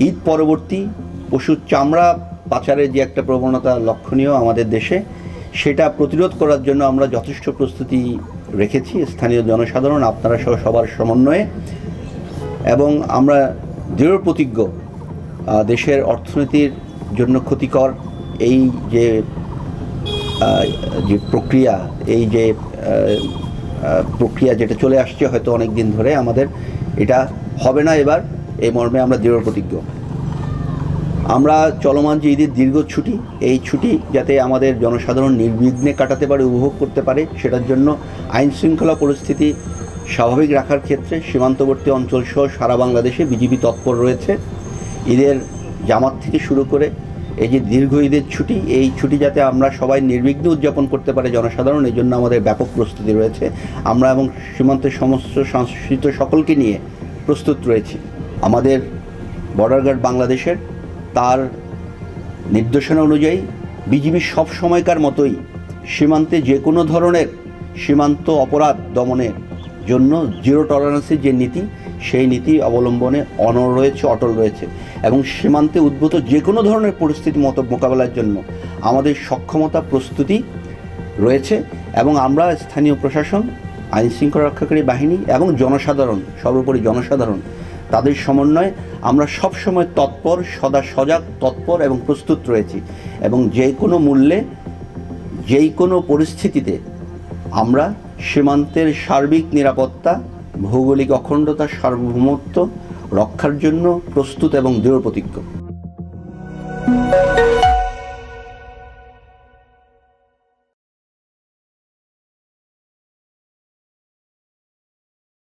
ঈদ পরবর্তী পশুর চামড়া পাচারের যে একটা প্রবণতা লক্ষণীয় আমাদের দেশে, সেটা প্রতিরোধ করার জন্য আমরা যথেষ্ট প্রস্তুতি রেখেছি স্থানীয় জনসাধারণ আপনারা সহ সবার সমন্বয়ে, এবং আমরা দৃঢ় প্রতিজ্ঞ দেশের অর্থনীতির জন্য ক্ষতিকর এই যে প্রক্রিয়া, এই যে প্রক্রিয়া যেটা চলে আসছে হয়তো অনেক দিন ধরে, আমাদের এটা হবে না এবার, এই মর্মে আমরা দৃঢ় প্রতিজ্ঞ। আমরা চলমান যে ঈদের দীর্ঘ ছুটি, এই ছুটি যাতে আমাদের জনসাধারণ নির্বিঘ্নে কাটাতে পারে, উপভোগ করতে পারে, সেটার জন্য আইন শৃঙ্খলা পরিস্থিতি স্বাভাবিক রাখার ক্ষেত্রে সীমান্তবর্তী অঞ্চল সহ সারা বাংলাদেশে বিজিবি তৎপর রয়েছে। ঈদের জামাত থেকে শুরু করে এই যে দীর্ঘ ঈদের ছুটি, এই ছুটি যাতে আমরা সবাই নির্বিঘ্নে উদযাপন করতে পারে জনসাধারণ, এই জন্য আমাদের ব্যাপক প্রস্তুতি রয়েছে। আমরা এবং সীমান্তের সমস্ত সংশ্লিষ্ট সকলকে নিয়ে প্রস্তুত রয়েছি। আমাদের বর্ডার গার্ড বাংলাদেশের তার নির্দেশনা অনুযায়ী বিজিবি সব সময়কার মতোই সীমান্তে যে কোনো ধরনের সীমান্ত অপরাধ দমনের জন্য জিরো টলারেন্সের যে নীতি, সেই নীতি অবলম্বনে অনড় রয়েছে, অটল রয়েছে, এবং সীমান্তে উদ্ভূত যে কোনো ধরনের পরিস্থিতি মোকাবেলার জন্য আমাদের সক্ষমতা প্রস্তুতি রয়েছে। এবং আমরা স্থানীয় প্রশাসন, আইন শৃঙ্খলা রক্ষাকারী বাহিনী এবং জনসাধারণ, সর্বোপরি জনসাধারণ, তাদের সমন্বয়ে আমরা সবসময় তৎপর, সদা সজাগ, তৎপর এবং প্রস্তুত রয়েছি, এবং যে কোনো মূল্যে যেই কোনো পরিস্থিতিতে আমরা সীমান্তের সার্বিক নিরাপত্তা, ভৌগোলিক অখণ্ডতা, সার্বভৌমত্ব রক্ষার জন্য প্রস্তুত এবং দৃঢ় প্রতিজ্ঞ।